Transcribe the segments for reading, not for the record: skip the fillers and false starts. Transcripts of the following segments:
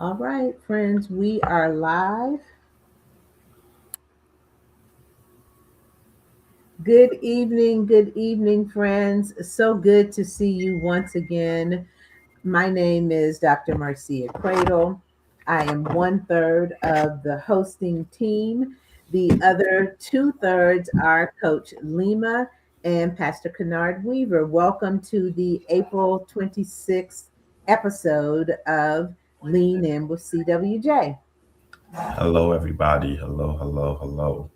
All right, friends, we are live. Good evening, friends. So good to see you once again. My name is Dr. Marcia Cradle. I am one third of the hosting team. The other two thirds are Coach Lima and Pastor Kennard Weaver. Welcome to the April 26th episode of Lean In with CWJ. Hello, everybody. Hello, hello, hello.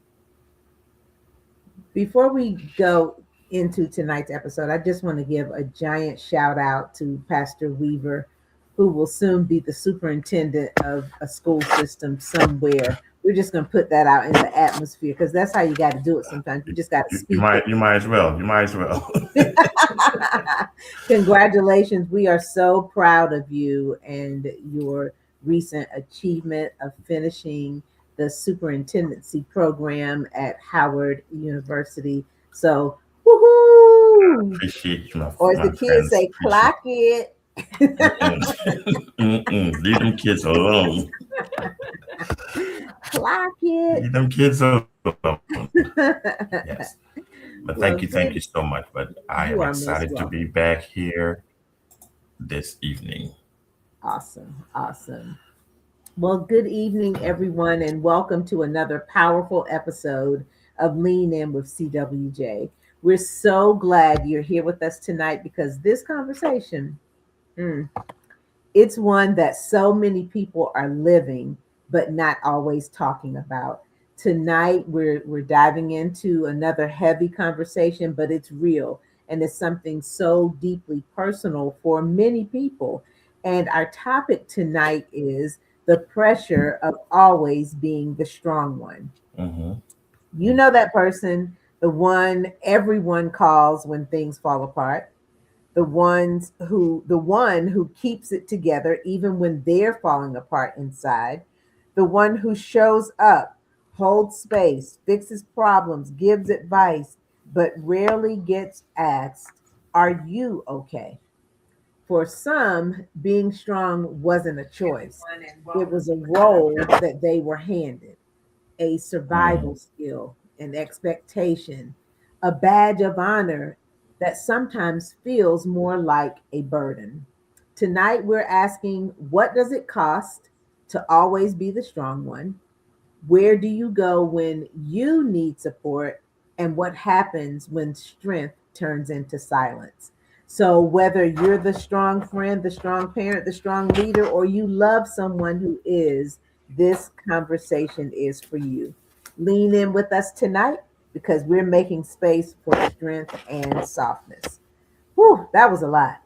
Before we go into tonight's episode, I just want to give a giant shout out to Pastor Weaver, who will soon be the superintendent of a school system somewhere. We're just going to put that out in the atmosphere because that's how you got to do it sometimes. You just got to You speak might, you might as well. You might as well. it. Congratulations. We are so proud of you and your recent achievement of finishing the superintendency program at Howard University. So, woohoo! Appreciate you, Or as the my kids friends. say, Appreciate. clock it. Leave them kids alone. Clock it. Leave them kids alone. Yes. But thank Well, you so good. much. But I am You are excited most to be welcome. back here this evening. Awesome. Awesome. Well, good evening, everyone, and welcome to another powerful episode of Lean In with CWJ. We're so glad you're here with us tonight because this conversation, mm, it's one that so many people are living but not always talking about. Tonight we're diving into another heavy conversation, but it's real and it's something so deeply personal for many people. And our topic tonight is the pressure of always being the strong one. Mm-hmm. You know that person, the one everyone calls when things fall apart, the one who keeps it together even when they're falling apart inside, the one who shows up, holds space, fixes problems, gives advice, but rarely gets asked, "Are you okay?" For some, being strong wasn't a choice. It was a role that they were handed, a Mm-hmm. survival skill, an expectation, a badge of honor that sometimes feels more like a burden. Tonight, we're asking, what does it cost to always be the strong one? Where do you go when you need support? And what happens when strength turns into silence? So, whether you're the strong friend, the strong parent, the strong leader, or you love someone who is, this conversation is for you. Lean in with us tonight because we're making space for strength and softness. Whew, that was a lot,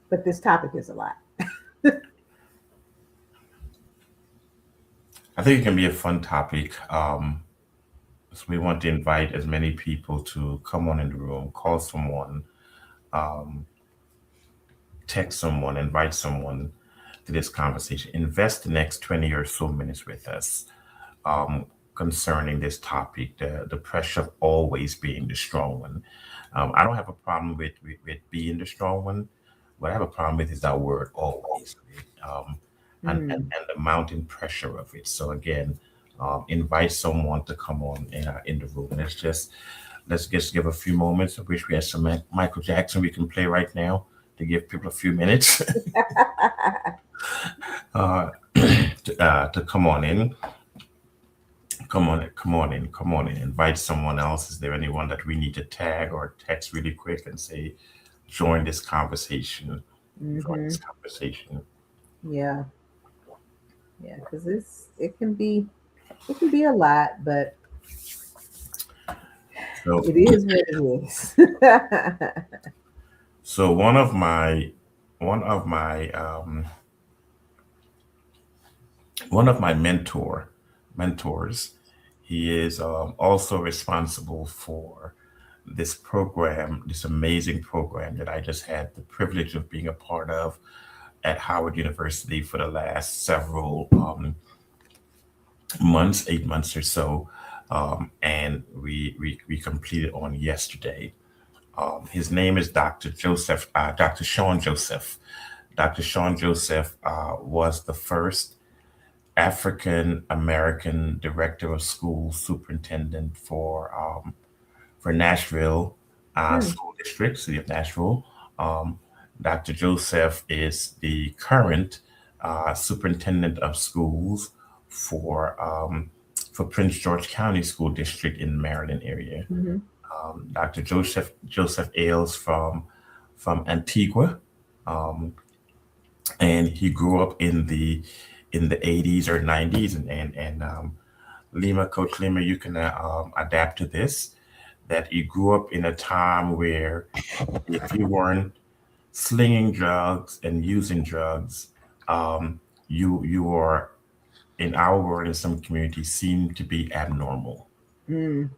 but this topic is a lot. I think it can be a fun topic. So we want to invite as many people to come on in the room, call someone, um, text someone, invite someone to this conversation. Invest the next 20 or so minutes with us um, concerning this topic, the pressure of always being the strong one. I don't have a problem with being the strong one. What I have a problem with is that word always, right? Mm. And the mounting pressure of it. So again, invite someone to come on in the room. Let's just give a few moments. I wish we had some Michael Jackson we can play right now to give people a few minutes to come on in. Come on, come on in, come on in. Invite someone else. Is there anyone that we need to tag or text really quick and say, join this conversation? Join Hmm. this conversation. Yeah, yeah, because it can be a lot, but So, it is what it is. so one of my one of my mentors, he is also responsible for this program, this amazing program that I just had the privilege of being a part of at Howard University for the last several months, 8 months or so, and we completed on yesterday. His name is Dr. Sean Joseph. Dr. Sean Joseph was the first African American director of school superintendent for Nashville Hmm. School District, City of Nashville. Um, Dr. Joseph is the current superintendent of schools for for Prince George County School District in Maryland area. Mhm. Dr. Joseph Ailes from Antigua, um, and he grew up in the 80s or 90s, and Lima, Coach Lima, you can adapt to this. That he grew up in a time where if you weren't slinging drugs and using drugs, um, you were in our world in some communities seemed to be abnormal. Mm.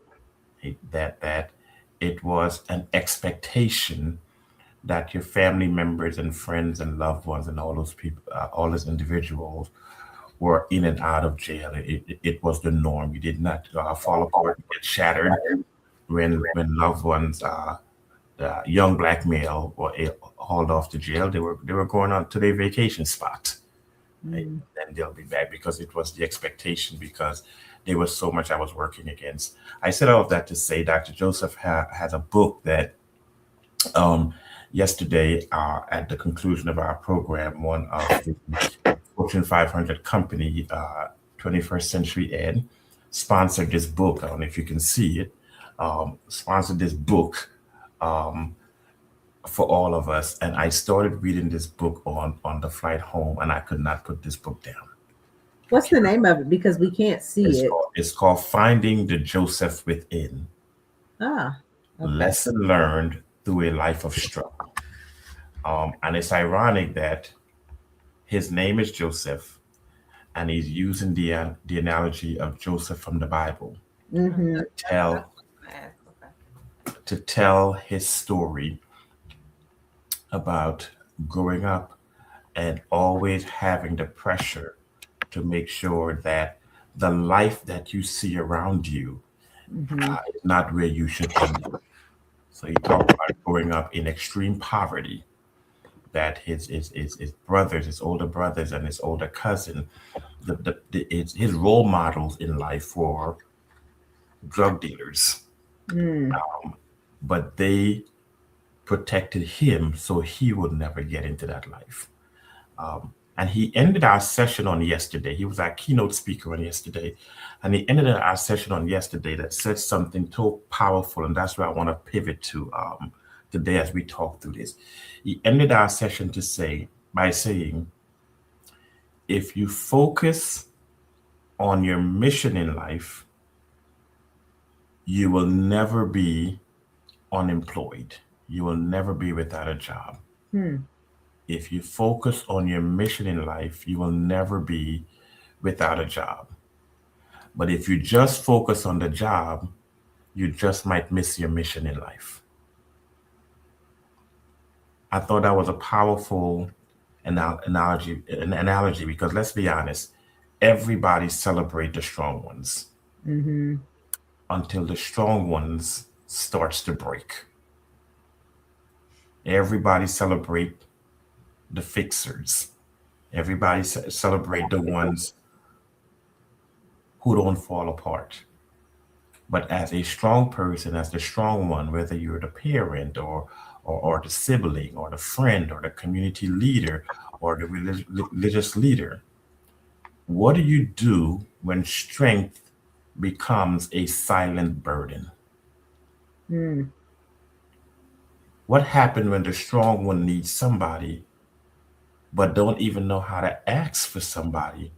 That it was an expectation that your family members and friends and loved ones and all those people, all those individuals were in and out of jail. It was the norm. You did not fall apart and get shattered when loved ones, young black male, were hauled off to jail. They were going on to their vacation spot, right? Mm. And they'll be back because it was the expectation because there was so much I was working against. I said all of that to say Dr. Joseph has a book that um, yesterday, at the conclusion of our program, one of the Fortune 500 company, 21st Century Ed, sponsored this book. I don't know if you can see it. Sponsored this book um, for all of us, and I started reading this book on the flight home, and I could not put this book down. What's the name of it? Because we can't see it. It's called Finding the Joseph Within: Ah, okay. Lesson Learned Through a Life of Struggle. And it's ironic that his name is Joseph, and he's using the analogy of Joseph from the Bible Mm-hmm. to tell his story about growing up and always having the pressure to make sure that the life that you see around you Mm-hmm. is not where you should end up. So he talked about growing up in extreme poverty, that his brothers, his older brothers, and his older cousin, his role models in life were drug dealers, Mm. but they protected him so he would never get into that life. And he ended our session on yesterday. He was our keynote speaker on yesterday. And he ended our session on yesterday that said something so powerful. And that's where I want to pivot to today as we talk through this. He ended our session by saying, if you focus on your mission in life, you will never be unemployed. You will never be without a job. Hmm. If you focus on your mission in life, you will never be without a job. But if you just focus on the job, you just might miss your mission in life. I thought that was a powerful analogy because let's be honest, everybody celebrate the strong ones Mm-hmm. until the strong ones starts to break. Everybody celebrate the fixers. Everybody celebrate the ones who don't fall apart. But as a strong person, as the strong one, whether you're the parent or the sibling or the friend or the community leader or the religious leader, what do you do when strength becomes a silent burden? Mm. What happened when the strong one needs somebody but don't even know how to ask for somebody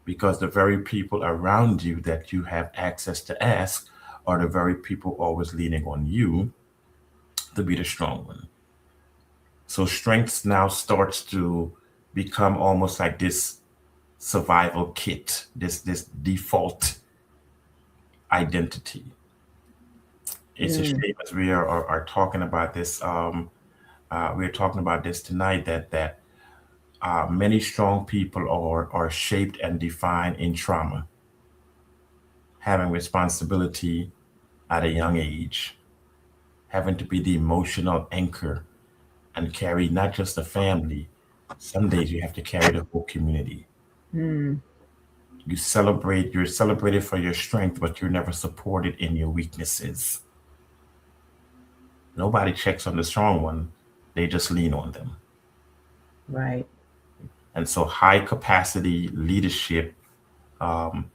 because the very people around you that you have access to ask are the very people always leaning on you to be the strong one. So strength now starts to become almost like this survival kit, this default identity. It's a Mm. shame as we are talking about this. We're talking about this tonight that many strong people are shaped and defined in trauma, having responsibility at a young age, having to be the emotional anchor and carry not just the family. Some days you have to carry the whole community. Mm, You're celebrated for your strength, but you're never supported in your weaknesses. Nobody checks on the strong one, they just lean on them. right. And so high capacity leadership um,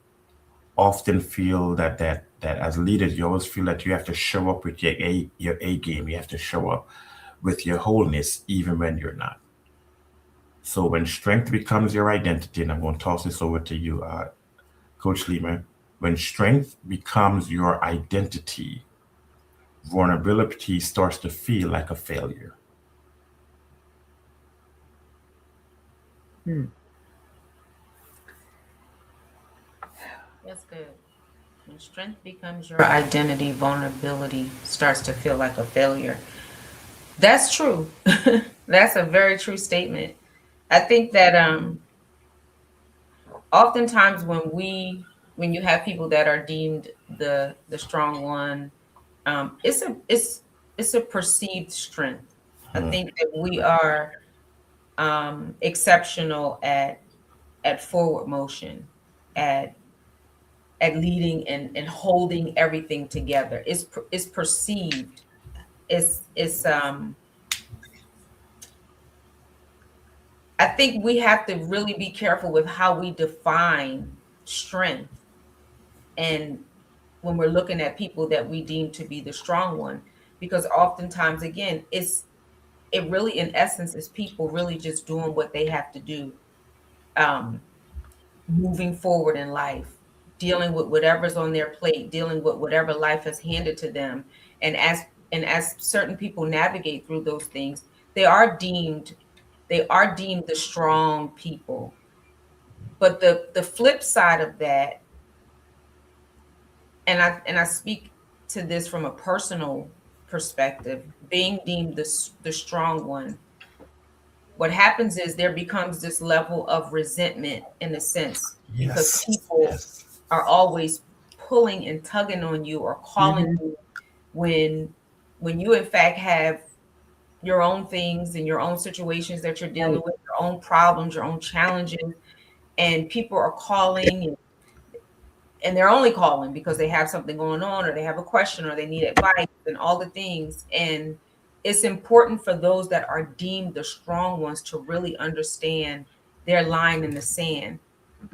often feel that as leaders you always feel that you have to show up with your A game. You have to show up with your wholeness even when you're not. So when strength becomes your identity, and I'm going to toss this over to you, Coach Lehman. When strength becomes your identity, vulnerability starts to feel like a failure. Mm, That's good. When strength becomes your identity, vulnerability starts to feel like a failure. That's true. That's a very true statement. I think that oftentimes when you have people that are deemed the strong one, it's a perceived strength. I Hmm. think that we are exceptional at forward motion, at leading and holding everything together. It's perceived. It's I think we have to really be careful with how we define strength, and when we're looking at people that we deem to be the strong one, because oftentimes again it really in essence is people really just doing what they have to do, um moving forward in life, dealing with whatever's on their plate, dealing with whatever life has handed to them. And as certain people navigate through those things, they are deemed the strong people. But the flip side of that, and I speak to this from a personal perspective, being deemed the strong one, what happens is there becomes this level of resentment in a sense, because Yes, people yes. are always pulling and tugging on you or calling mhm. you when you in fact have your own things and your own situations that you're dealing Right. with, your own problems, your own challenges, and people are calling, and they're only calling because they have something going on or they have a question or they need advice and all the things. And it's important for those that are deemed the strong ones to really understand their line in the sand,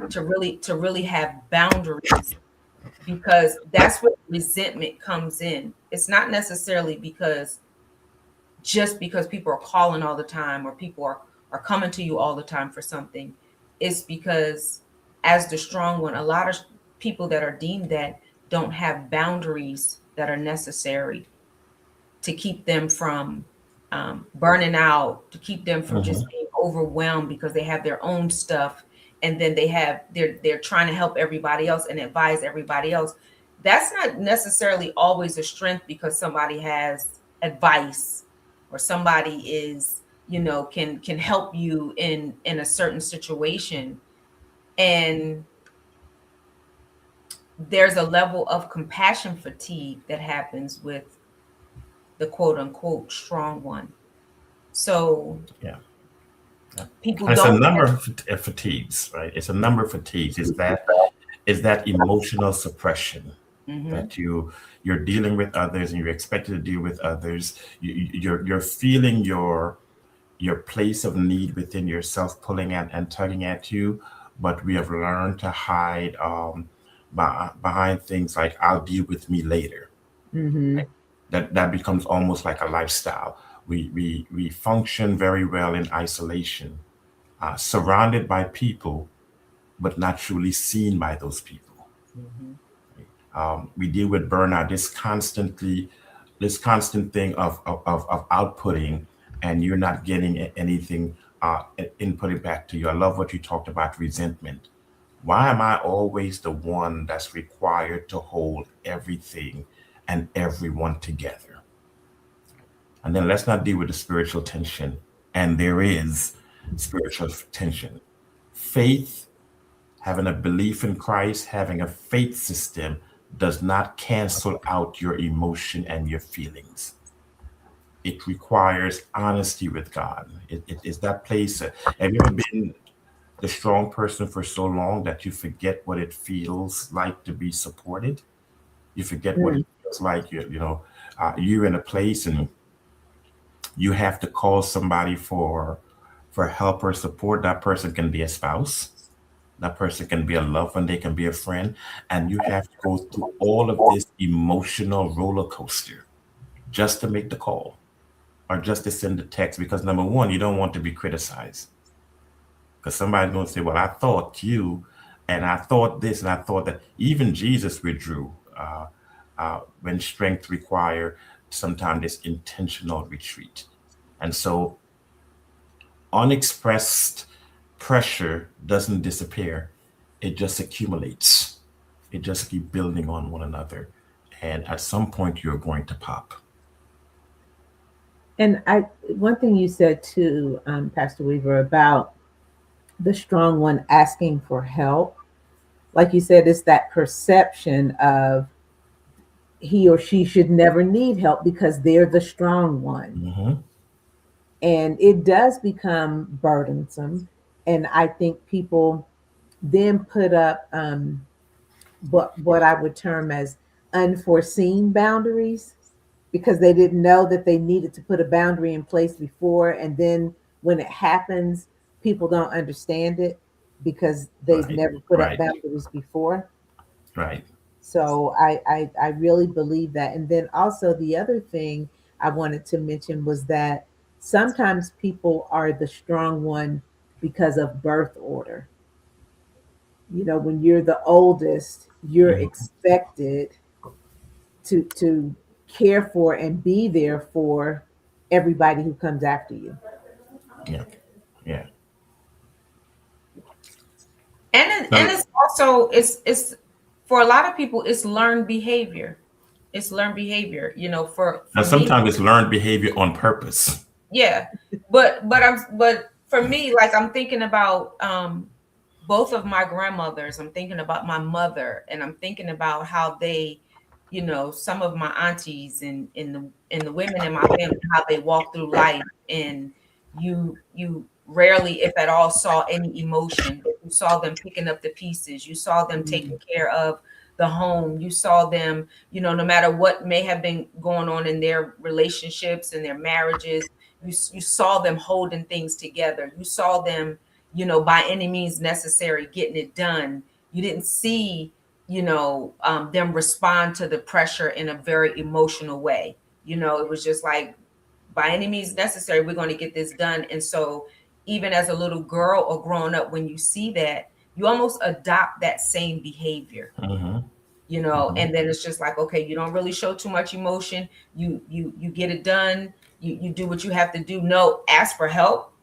to really have boundaries, because that's where resentment comes in. It's not necessarily because just because people are calling all the time or people are coming to you all the time for something. It's because as the strong one, a lot of people that are deemed that don't have boundaries that are necessary to keep them from burning out, to keep them from Hmm. just being overwhelmed because they have their own stuff, and then they're trying to help everybody else and advise everybody else. That's not necessarily always a strength, because somebody has advice or somebody is, can help you in a certain situation. And there's a level of compassion fatigue that happens with the quote unquote strong one. So Yeah. Yeah. people And it's a don't. number of fatigues, right? It's a number of fatigues. Is that emotional suppression Mhm. that you're dealing with others and you're expected to deal with others. You're feeling your place of need within yourself pulling at and tugging at you, but we have learned to hide behind things like "I'll deal with me later." Mhm. That becomes almost like a lifestyle. We function very well in isolation, surrounded by people, but not truly seen by those people. Mhm. We deal with burnout, this constant thing of outputting, and you're not getting anything inputted back to you. I love what you talked about resentment. Why am I always the one that's required to hold everything and everyone together? And then let's not deal with the spiritual tension. And there is spiritual tension. Faith, having a belief in Christ, having a faith system does not cancel out your emotion and your feelings. it requires honesty with God. It is that place. Have you ever been the strong person for so long that you forget what it feels like to be supported? You forget what Mm. it feels like. You're in a place and you have to call somebody for help or support. That person can be a spouse. That person can be a loved one. They can be a friend, and you have to go through all of this emotional roller coaster just to make the call or just to send the text. Because number one, you don't want to be criticized because somebody's going to say, "Well, I thought you, and I thought this, and I thought that." Even Jesus withdrew when strength required sometimes this intentional retreat. And so unexpressed pressure doesn't disappear, it just accumulates. It just keep building on one another. And at some point you're going to pop. And I, one thing you said too, Pastor Weaver, about the strong one asking for help, like you said, it's that perception of he or she should never need help because they're the strong one. Hmm. And it does become burdensome. And I think people then put up what I would term as unforeseen boundaries because they didn't know that they needed to put a boundary in place before. And then when it happens, people don't understand it because they've Right, never put up right, boundaries before. right. So I really believe that. And then also the other thing I wanted to mention was that sometimes people are the strong one because of birth order. You know, when you're the oldest, you're Mhm. expected to care for and be there for everybody who comes after you. Yeah, yeah. And Now, it's also it's for a lot of people it's learned behavior. It's learned behavior. For me, sometimes it's learned behavior on purpose. yeah. But for me, like I'm thinking about both of my grandmothers. I'm thinking about my mother, and I'm thinking about how they, some of my aunties and the women in my family, how they walk through life, and you rarely, if at all, saw any emotion. You saw them picking up the pieces. You saw them taking Mm, care of the home. You saw them, no matter what may have been going on in their relationships and their marriages, you saw them holding things together. You saw them, by any means necessary, getting it done. You didn't see, them respond to the pressure in a very emotional way. It was just like, by any means necessary, we're going to get this done. And so, even as a little girl or growing up, when you see that, you almost adopt that same behavior, Hmm. and then it's just like, okay, you don't really show too much emotion. You get it done. You do what you have to do. No, ask for help.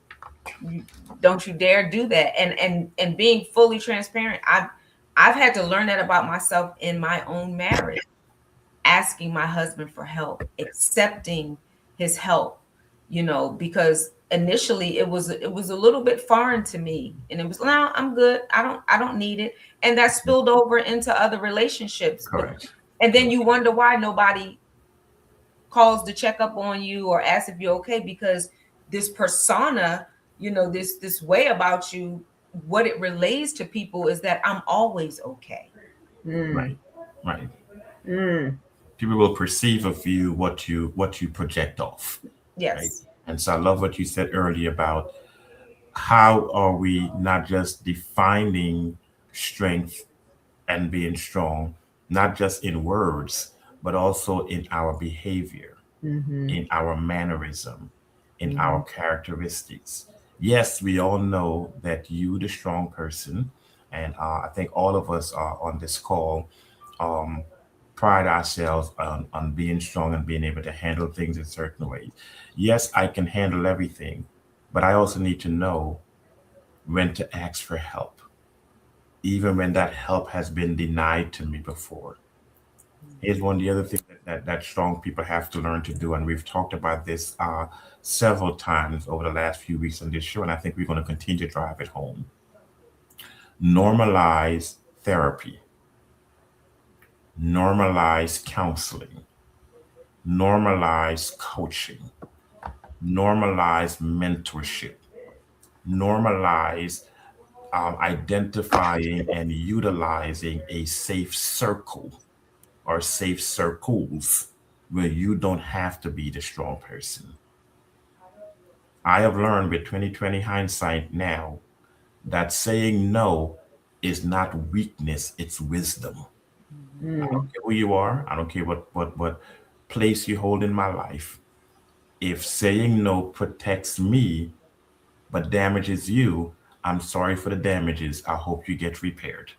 You, don't you dare do that. And being fully transparent, I've had to learn that about myself in my own marriage, asking my husband for help, accepting his help, because initially it was a little bit foreign to me, and it was, no, I'm good. I don't need it. And that spilled over into other relationships. But Correct. and then you wonder why nobody calls to check up on you or asks if you're okay, because this persona, this way about you, what it relays to people is that I'm always okay. mm, Right, right. mm. People will perceive of you what you project off, right? Yes. And so I love what you said earlier about how are we not just defining strength and being strong, not just in words, but also in our behavior, Mhm, in our mannerism, in mhm, our characteristics. Yes, we all know that you, the strong person, and I think all of us are on this call, um, pride ourselves on being strong and being able to handle things in certain ways. Yes, I can handle everything, but I also need to know when to ask for help, even when that help has been denied to me before. Here's one of the other things that strong people have to learn to do, and we've talked about this several times over the last few weeks on this show, and I think we're going to continue to drive it home. Normalize therapy, normalize counseling, normalize coaching. Normalize mentorship. Normalize identifying and utilizing a safe circle or safe circles where you don't have to be the strong person. I have learned with 2020 hindsight now that saying no is not weakness, it's wisdom. I don't Mm. care who you are, I don't care what place you hold in my life. If saying no protects me but damages you, I'm sorry for the damages. I hope you get repaired.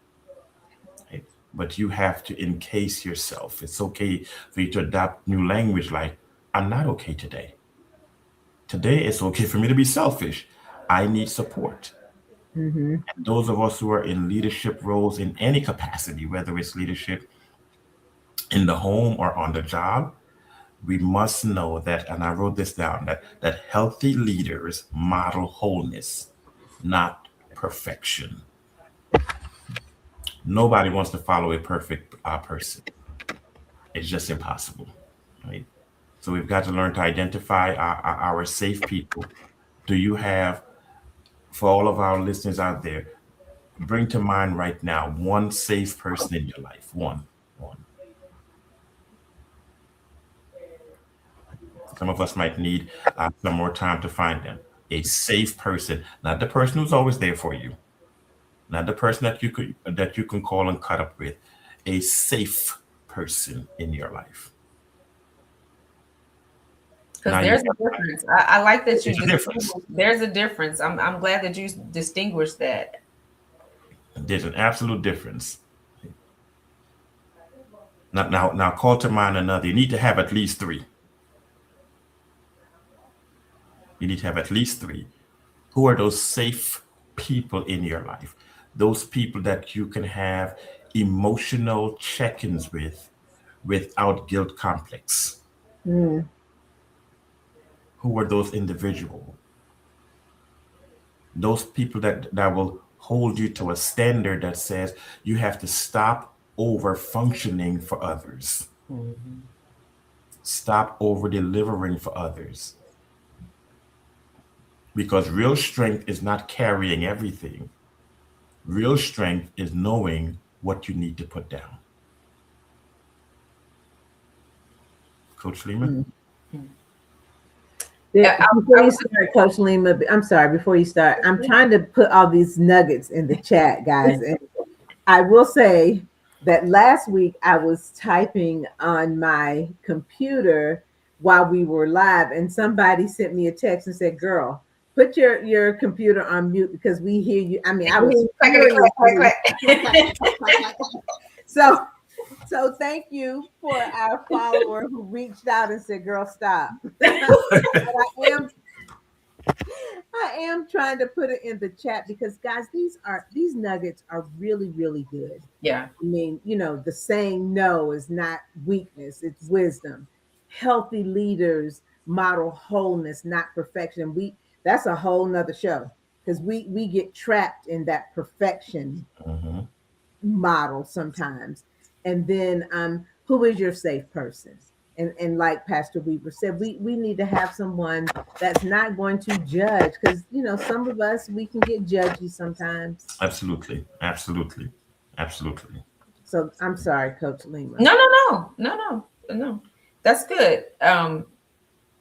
Right? But you have to encase yourself. It's okay for you to adopt new language like, I'm not okay today. Today, it's okay for me to be selfish. I need support. Mm-hmm. And those of us who are in leadership roles in any capacity, whether it's leadership in the home or on the job, we must know that, and I wrote this down, that healthy leaders model wholeness, not perfection. Nobody wants to follow a perfect person. It's just impossible, right? So we've got to learn to identify our safe people. Do you have, for all of our listeners out there, bring to mind right now one safe person in your life? One. Some of us might need some more time to find them. A safe person, not the person who's always there for you, not the person that you can call and cut up with. A safe person in your life. Because Now you there's a difference. I like that you there's a difference. distinguish. There's a difference. I'm glad that you distinguish that. There's an absolute difference. Now, call to mind another. You need to have at least three. You need to have at least three. Who are those safe people in your life? Those people that you can have emotional check-ins with without guilt complex. Mm. Who are those individuals? Those people that will hold you to a standard that says you have to stop over functioning for others, Mhm. stop over delivering for others. Because real strength is not carrying everything. Real strength is knowing what you need to put down. Coach Lima? Mm. Mm. Before you start, Coach Lima, I'm sorry, before you start, I'm trying to put all these nuggets in the chat, guys. And I will say that last week I was typing on my computer while we were live, and somebody sent me a text and said, "Girl, put your computer on mute because we hear you." I mean, I was furious. So so thank you for our follower who reached out and said, "Girl, stop." But I am trying to put it in the chat because guys, these nuggets are really, really good. Yeah. I mean, the saying no is not weakness, it's wisdom. Healthy leaders model wholeness, not perfection. That's a whole nother show because we get trapped in that perfection Mhm. model sometimes. And then who is your safe person? And like Pastor Weaver said, we need to have someone that's not going to judge because some of us we can get judgy sometimes. Absolutely. Absolutely. Absolutely. So I'm sorry, Coach Lima. No. That's good.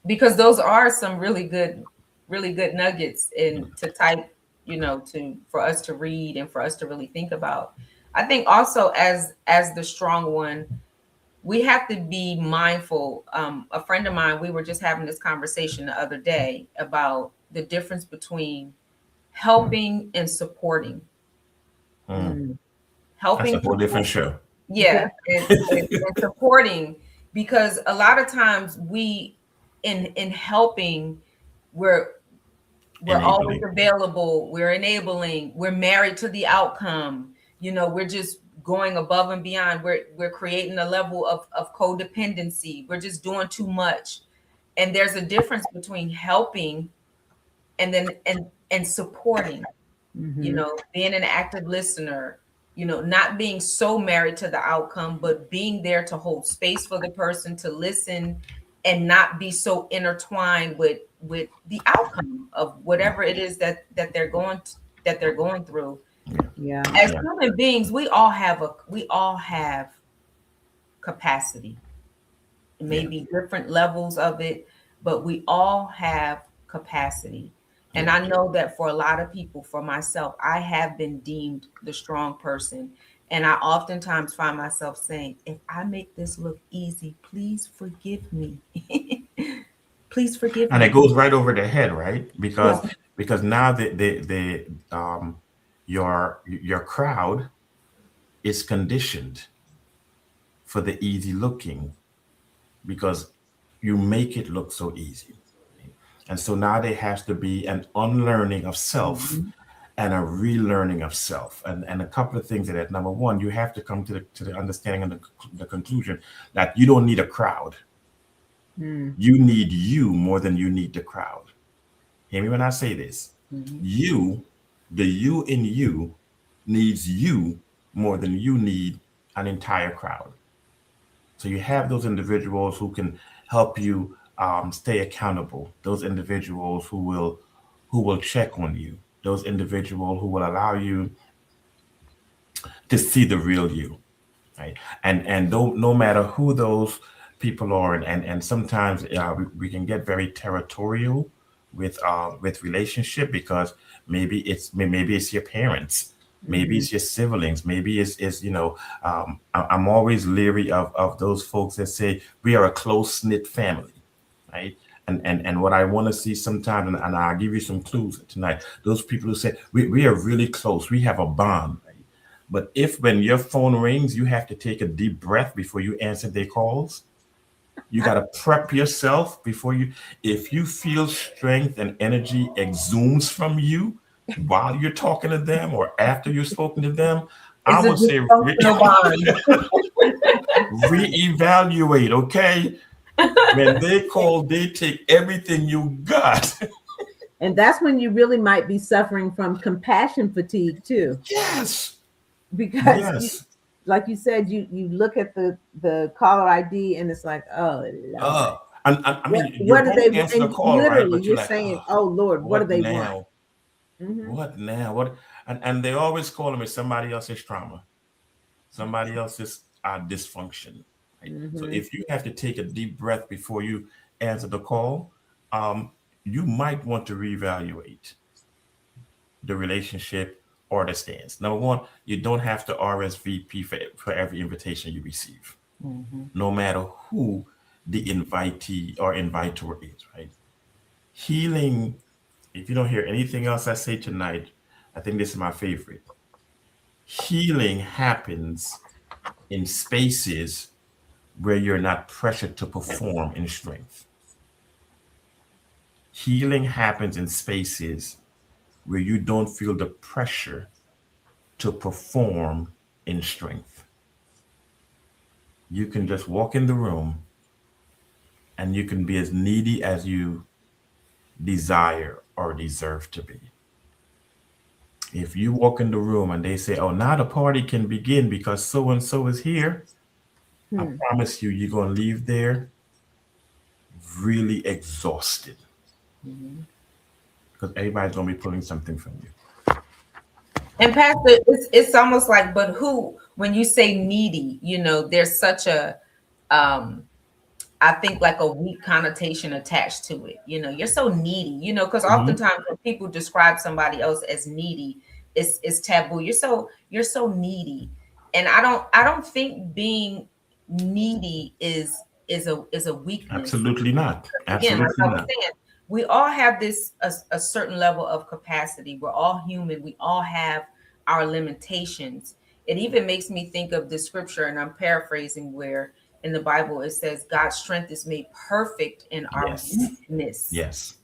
Because those are some really good nuggets in to type, for us to read and for us to really think about. I think also as the strong one, we have to be mindful. A friend of mine, we were just having this conversation the other day about the difference between helping and supporting. Mm. Mm. That's Helping, a whole different show. yeah, and supporting, because a lot of times we in helping, we're always Enabling. available, we're enabling, we're married to the outcome, we're just going above and beyond, we're creating a level of codependency, we're just doing too much. And there's a difference between helping and then and supporting, Mhm. being an active listener, not being so married to the outcome, but being there to hold space for the person, to listen, and not be so intertwined with the outcome of whatever it is that they're going through. Yeah. As Yeah. human beings, we all have capacity. It may be different levels of it, but we all have capacity. And Yeah. I know that for a lot of people, for myself, I have been deemed the strong person. And I oftentimes find myself saying, if I make this look easy, please forgive me. Please forgive And me. it goes right over their head, right? Yeah. Because now your crowd is conditioned for the easy looking because you make it look so easy. And so now there has to be an unlearning of self Mhm. and a relearning of self. And a couple of things in that. Number one, you have to come to the understanding and the conclusion that you don't need a crowd. Mm. You need you more than you need the crowd. Hear me when I say this. Mhm. You, the you in you, needs you more than you need an entire crowd. So you have those individuals who can help you stay accountable. Those individuals who will check on you. Those individuals who will allow you to see the real you, right? And no matter who those people are, and sometimes we can get very territorial with relationship because maybe it's your parents, maybe Mhm. it's your siblings, maybe it's I'm always leery of those folks that say we are a close knit family, right? And what I want to see sometimes, and I'll give you some clues tonight. Those people who say we are really close, we have a bond. Right? But if when your phone rings, you have to take a deep breath before you answer their calls. You got to prep yourself before you. If you feel strength and energy exudes from you while you're talking to them or after you've spoken to them, I It's a would say dysfunctional bond. reevaluate. Okay, when they call, they take everything you got. And that's when you really might be suffering from compassion fatigue too, Yes, because yes. like you said, you look at the caller ID and it's like, oh Lord, Uh, and I mean, you're what are going they? to answer the And call, right? literally, But you're you're like, saying, oh, oh Lord, what do what they want? now? Hmm. What now? What? And they always call them as somebody else's trauma, somebody else's dysfunction. Right? So Hmm. if you have to take a deep breath before you answer the call, um, you might want to reevaluate the relationship or the stance. Number one, you don't have to RSVP for every invitation you receive, Mhm. no matter who the invitee or inviter is, right? Healing, if you don't hear anything else I say tonight, I think this is my favorite. Healing happens in spaces where you're not pressured to perform in strength. Healing happens in spaces where you don't feel the pressure to perform in strength. You can just walk in the room and you can be as needy as you desire or deserve to be. If you walk in the room and they say, oh, now the party can begin because so and so is here, I Hmm. promise you, you're going to leave there really exhausted Mhm. because everybody's going to be pulling something from you. And Pastor, it's almost like, but who, when you say needy, there's such a, um, I think like a weak connotation attached to it. You're so needy, because Mhm. oftentimes when people describe somebody else as needy, it's taboo. You're so needy. And I don't think being needy is a weakness. Absolutely not. Again, like Absolutely I was not. saying, we all have this a certain level of capacity. We're all human. We all have our limitations. It even makes me think of the scripture, and I'm paraphrasing, where in the Bible it says God's strength is made perfect in our Yes. weakness, Yes.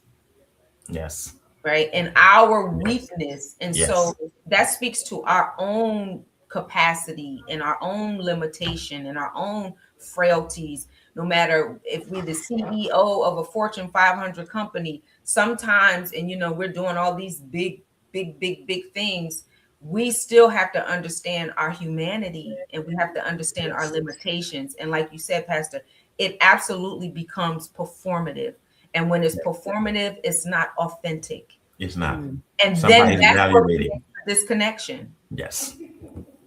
Yes. right? In our Yes. weakness. And so Yes. that speaks to our own capacity and our own limitation and our own frailties. No matter if we're the CEO of a Fortune 500 company, sometimes, and we're doing all these big, big, big, big things, we still have to understand our humanity and we have to understand our Yes. limitations. And like you said, Pastor, it absolutely becomes performative. And when it's performative, it's not authentic. It's not. Mm. And Somebody's then that's what evaluating. creates the disconnection. Yes.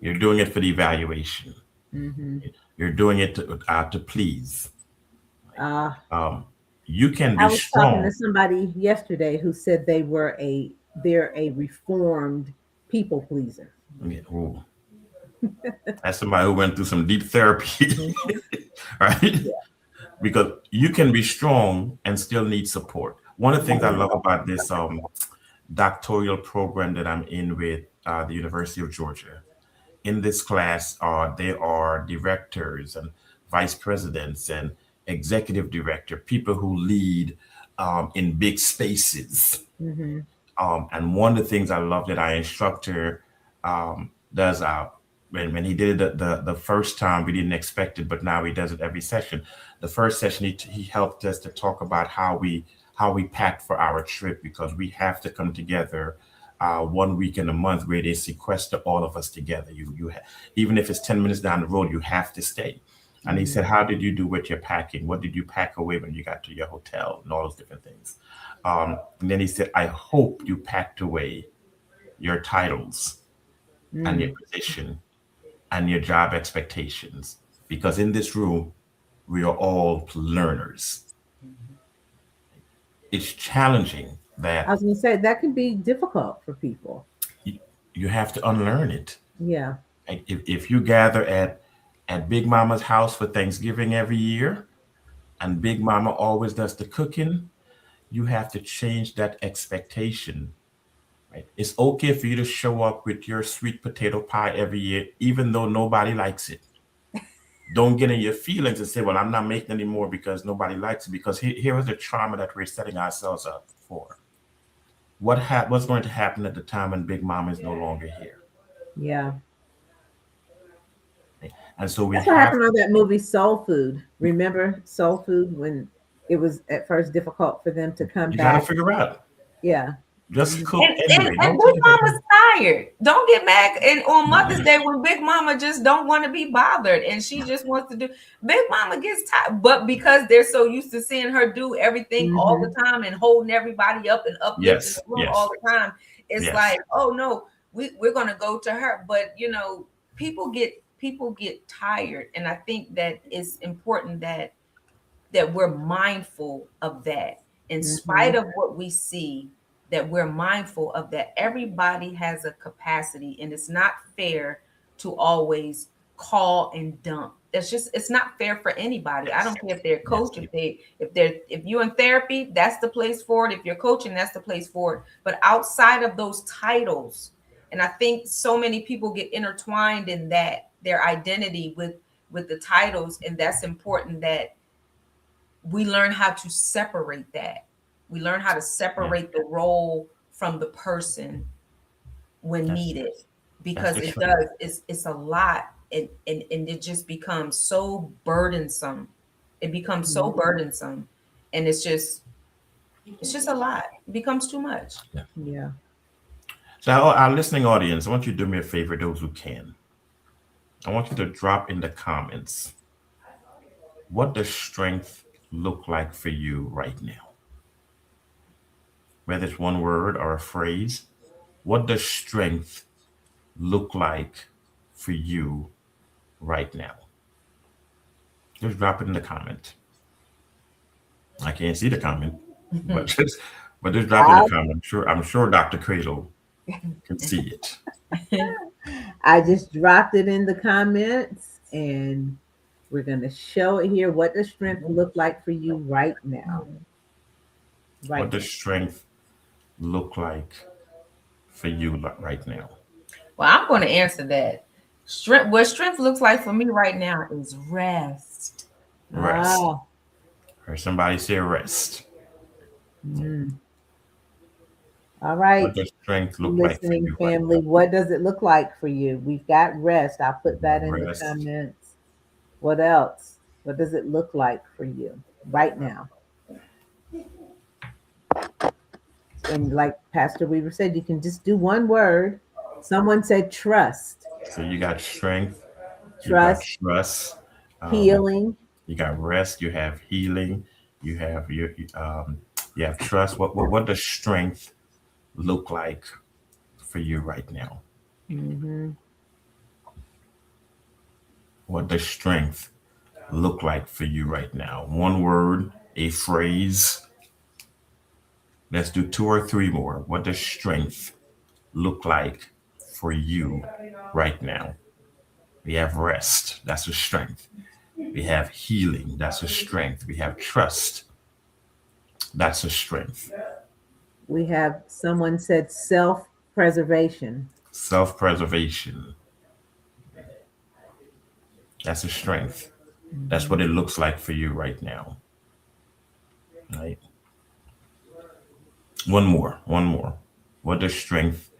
You're doing it for the evaluation. Mm-hmm. You're doing it to please. Uh, You can be I was talking strong. to somebody yesterday who said they're a reformed people pleaser. Yeah, ooh. That's somebody who went through some deep therapy, right? Yeah. Because you can be strong and still need support. One of the things I love about this doctoral program that I'm in with the University of Georgia, in this class, there are directors and vice presidents and executive director, people who lead in big spaces. Mm-hmm. And one of the things I love that our instructor does, when he did it the first time, we didn't expect it, but now he does it every session. The first session, he helped us to talk about how we pack for our trip, because we have to come together 1 week in a month where they sequester all of us together. Even if it's 10 minutes down the road, you have to stay. And he said, how did you do with your packing? What did you pack away when you got to your hotel, and all those different things? And then he said, I hope you packed away your titles and your position and your job expectations, because in this room, we are all learners. It's challenging I that was going to say that can be difficult for people. you have to unlearn it. Yeah. Like, if you gather at Big Mama's house for Thanksgiving every year, and Big Mama always does the cooking, you have to change that expectation. Right? It's okay for you to show up with your sweet potato pie every year, even though nobody likes it. Don't get in your feelings and say, well, I'm not making any more because nobody likes it, because here is the trauma that we're setting ourselves up for. What's going to happen at the time when Big Mama is no longer here? Yeah. And so we That's what have happened on that movie Soul Food. Remember Soul Food, when it was at first difficult for them to come you got to back? figure out. Yeah. Just cook And anyway. Big Mama's tired. Don't get mad. And on Mother's Day, when Big Mama just don't want to be bothered and she just wants to do, Big Mama gets tired. But because they're so used to seeing her do everything all the time and holding everybody up and uplifting the room all the time, it's like, oh no, we're gonna go to her. But you know, people get tired, and I think that it's important that we're mindful of that, in spite of what we see, that we're mindful of that. Everybody has a capacity, and it's not fair to always call and dump. It's not fair for anybody. I don't care if they're a coach, if you're in therapy, that's the place for it. If you're coaching, that's the place for it. But outside of those titles, and I think so many people get intertwined in that, their identity with the titles, and that's important that we learn how to separate that. We learn how to separate the role from the person when needed, because it's a lot, and it just becomes so burdensome. It becomes so burdensome, and it's just a lot. It becomes too much. Yeah. So our listening audience, I want you to do me a favor, those who can. I want you to drop in the comments, what does strength look like for you right now? Whether it's one word or a phrase, what does strength look like for you right now? Just drop it in the comment. I can't see the comment, but just drop it in the comment. I'm sure Dr. Cradle can see it. I just dropped it in the comments, and we're going to show it here. What does strength look like for you right now? What does strength look like for you right now? Well, I'm going to answer that. What strength looks like for me right now is rest. Rest. Wow. Heard somebody say rest. All right. What does strength look like for you, family? Right, what does it look like for you? We've got rest. I'll put that in the comments. What else? What does it look like for you right now? And like Pastor Weaver said, you can just do one word. Someone said trust. So you got strength, trust, trust, healing, You got rest. You have healing. You have you have trust. What does strength look like for you right now? Hmm. What does strength look like for you right now? One word, a phrase. Let's do two or three more. What does strength look like for you right now? We have rest. That's a strength. We have healing. That's a strength. We have trust. That's a strength. We have someone said self-preservation. Self preservation. That's a strength. That's what Hmm. it looks like for you right now. Right? One more. One more. What does strength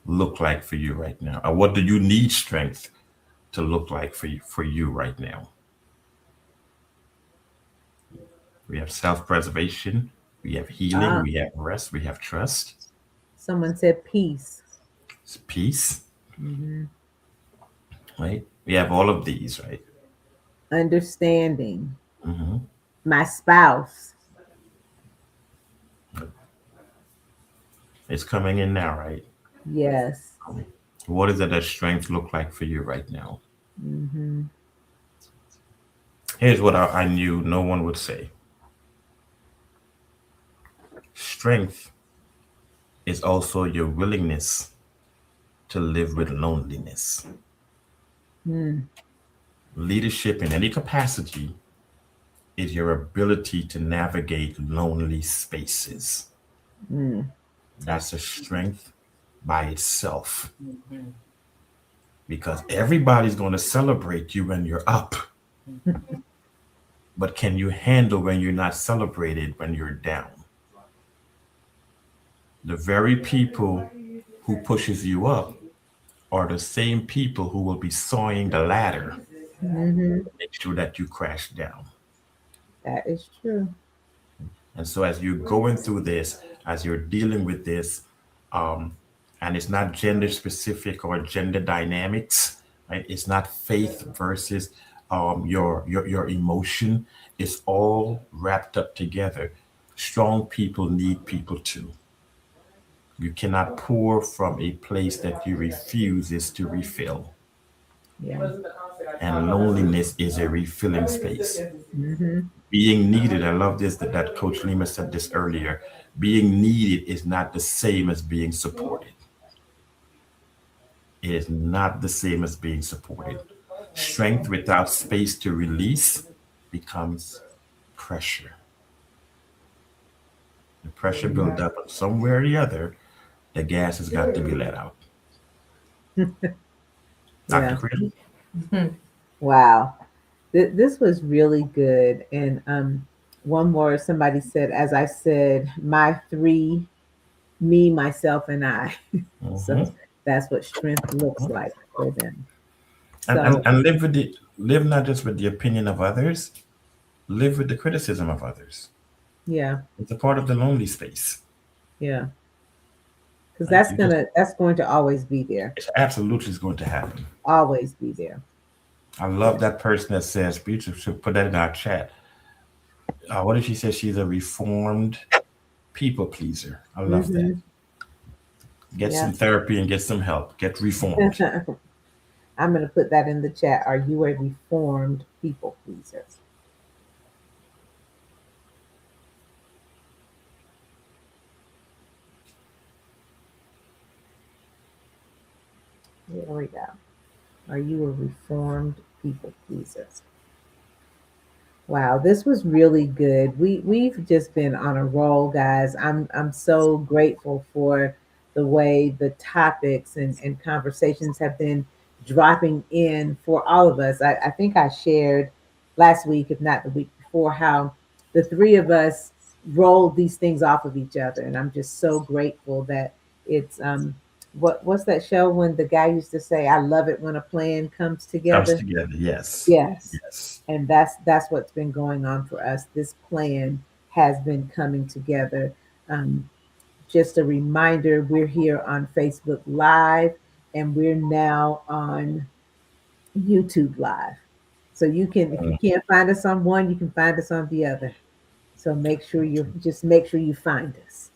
look like for you right now? Or what do you need strength to look like for you right now? We have self preservation, we have healing, Ah, we have rest, we have trust, someone said peace. peace, Hmm. right? We have all of these, right? Understanding. Hmm. My spouse. It's coming in now, right? Yes. What does that strength look like for you right now? Hmm. Here's what I knew no one would say. Strength is also your willingness to live with loneliness. Mm. Leadership in any capacity is your ability to navigate lonely spaces. Mm. That's a strength by itself Mhm. because everybody's going to celebrate you when you're up. But can you handle when you're not celebrated when you're down? The very people who pushes you up are the same people who will be sawing the ladder Hmm. to make sure that you crash down. That is true. And so as you're going through this, as you're dealing with this, um, and it's not gender specific or gender dynamics, right? It's not faith versus your emotion. It's all wrapped up together. Strong people need people too. You cannot pour from a place that you refuses to refill. Yeah. And loneliness is a refilling space. Hmm. Being needed, I love this that Coach Lima said this earlier. Being needed is not the same as being supported. It is not the same as being supported. Strength without space to release becomes pressure. The pressure builds up, and somewhere or the other, the gas has got to be let out. Dr. Yeah. Chris? Wow. This was really good. And one more, somebody said, as I said, my three, me, myself, and I. So Hmm. that's what strength looks like for them. And, So, and live with the live not just with the opinion of others, live with the criticism of others. yeah, It's a part of the lonely space. yeah. Because Right? You just that's going to always be there. it's absolutely is going to happen. Always be there. I love that person that says, we should put that in our chat. What if she says she's a reformed people pleaser? I love that. Hmm. Get Yeah. some therapy and get some help. Get reformed. I'm going to put that in the chat. Are you a reformed people pleaser? There we go. Are you a reformed people pleaser? Wow, this was really good. We've just been on a roll, guys. I'm so grateful for the way the topics and conversations have been dropping in for all of us. I think I shared last week, if not the week before, how the three of us rolled these things off of each other. And I'm just so grateful that it's what's that show when the guy used to say, I love it when a plan comes Comes together? together. Yes. Yes. Yes. And that's what's been going on for us. This plan has been coming together. Um, just a reminder, we're here on Facebook Live and we're now on YouTube Live. So you can, if you can't find us on one, you can find us on the other. So make sure you find us.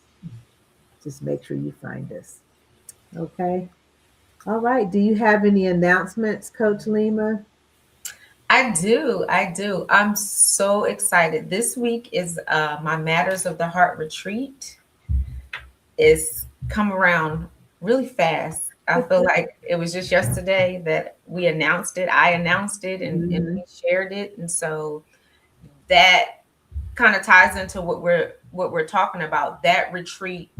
Just make sure you find us. Okay. All right. Do you have any announcements, Coach Lima? I do. I do. I'm so excited. This week is my Matters of the Heart retreat. It's come around really fast. I feel like it was just yesterday that we announced it. I announced it and Mhm. we shared it. And so that kind of ties into what we're talking about. That retreat,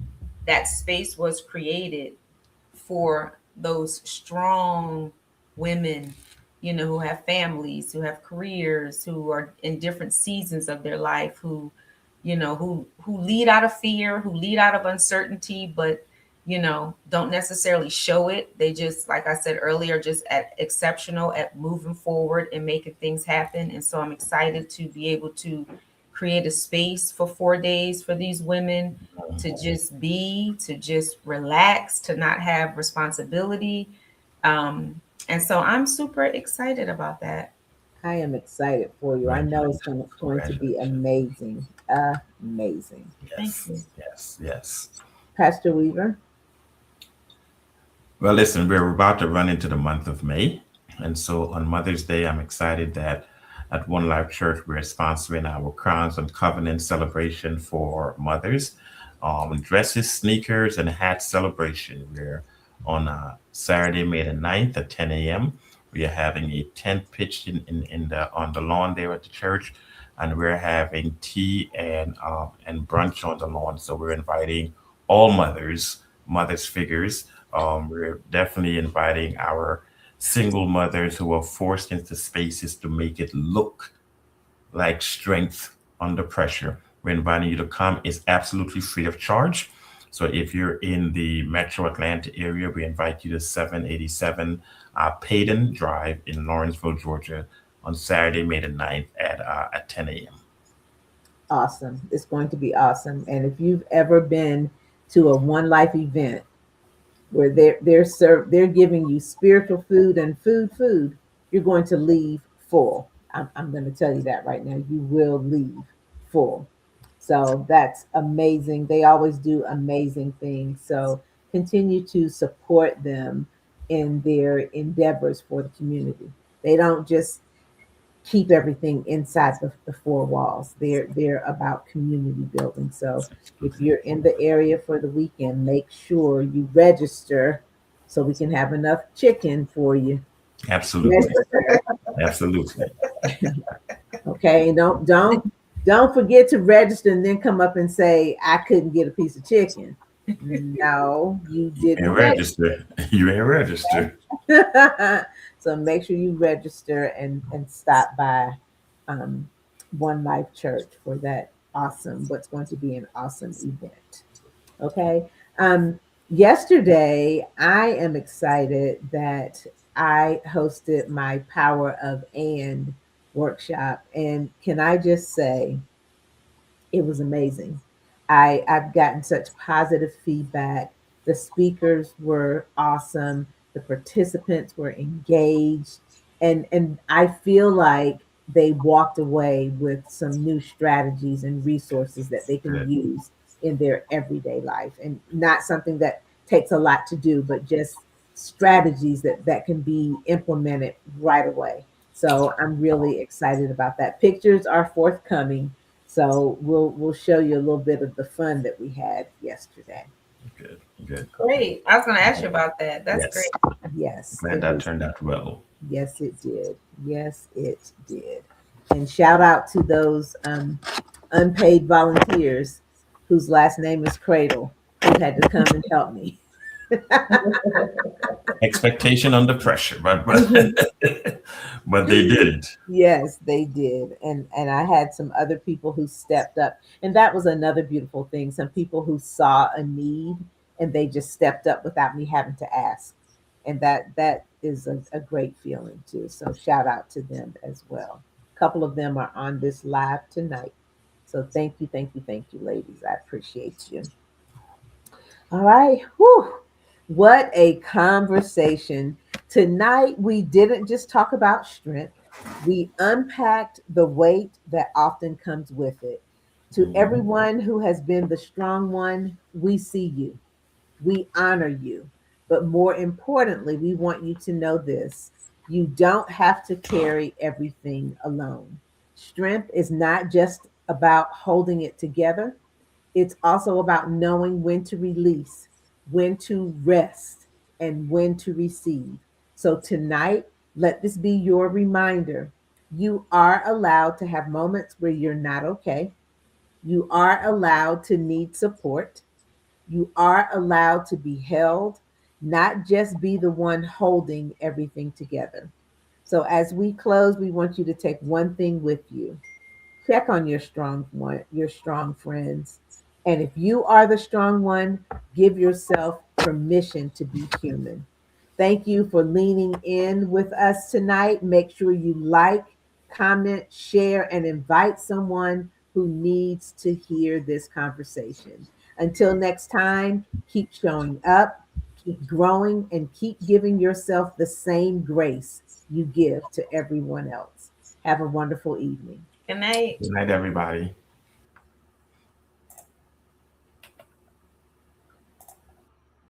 that space was created for those strong women, who have families, who have careers, who are in different seasons of their life, who lead out of fear, who lead out of uncertainty, but don't necessarily show it. They just, like I said earlier, just at exceptional at moving forward and making things happen. And so I'm excited to be able to create a space for 4 days for these women to just be, to just relax, to not have responsibility. And so I'm super excited about that. I am excited for you. I know it's going to be Congratulations. amazing. Amazing. Thank Yes, you. yes, yes. Pastor Weaver. Well, listen, we're about to run into the month of May. And so on Mother's Day, I'm excited that at One Life Church, we're sponsoring our Crowns and Covenant celebration for mothers. Dresses, sneakers, and hat celebration. We're on Saturday, May the 9th at 10 a.m. We are having a tent pitched in the on the lawn there at the church, and we're having tea and brunch on the lawn. So we're inviting all mothers figures. We're definitely inviting our single mothers who are forced into spaces to make it look like strength under pressure. We're inviting you to come. It's absolutely free of charge. So if you're in the Metro Atlanta area, we invite you to 787 Payden Drive in Lawrenceville, Georgia, on Saturday, May the 9th at 10 a.m. Awesome. It's going to be awesome. And if you've ever been to a One Life event where they're giving you spiritual food and food, you're going to leave full. I'm going to tell you that right now. You will leave full. So that's amazing. They always do amazing things. So continue to support them in their endeavors for the community. They don't just keep everything inside the four walls. They're about community building. So if you're in the area for the weekend, make sure you register so we can have enough chicken for you. Absolutely. Absolutely. Okay, and don't forget to register and then come up and say I couldn't get a piece of chicken. No, you didn't And register. register. You ain't registered. So make sure you register and stop by um, One Life Church for that what's going to be an awesome event. Okay. Yesterday, I am excited that I hosted my Power of And workshop. And can I just say, it was amazing. I've gotten such positive feedback. The speakers were awesome. The participants were engaged, and I feel like they walked away with some new strategies and resources that they can Good. use in their everyday life, and not something that takes a lot to do, but just strategies that can be implemented right away. So I'm really excited about that. Pictures are forthcoming, so we'll show you a little bit of the fun that we had yesterday. Good. Good. Great. I was going to ask you about that. That's Yes. great. Yes, Glad it that was. turned out well. Yes, it did. Yes, it did. And shout out to those unpaid volunteers whose last name is Cradle, who had to come and help me. Expectation under pressure, but but they did. Yes, they did. And I had some other people who stepped up. And that was another beautiful thing. Some people who saw a need and they just stepped up without me having to ask. And that is a great feeling too. So shout out to them as well. A couple of them are on this live tonight. So thank you, ladies. I appreciate you. All right. Whew. What a conversation. Tonight, we didn't just talk about strength. We unpacked the weight that often comes with it. To everyone who has been the strong one, we see you. We honor you. But more importantly, we want you to know this: you don't have to carry everything alone. Strength is not just about holding it together, it's also about knowing when to release, when to rest, and when to receive. So tonight, let this be your reminder. You are allowed to have moments where you're not okay. You are allowed to need support. You are allowed to be held, not just be the one holding everything together. So as we close, we want you to take one thing with you. Check on your strong one, your strong friends. And if you are the strong one, give yourself permission to be human. Thank you for leaning in with us tonight. Make sure you like, comment, share, and invite someone who needs to hear this conversation. Until next time, keep showing up, keep growing, and keep giving yourself the same grace you give to everyone else. Have a wonderful evening. Good night. Good night, everybody.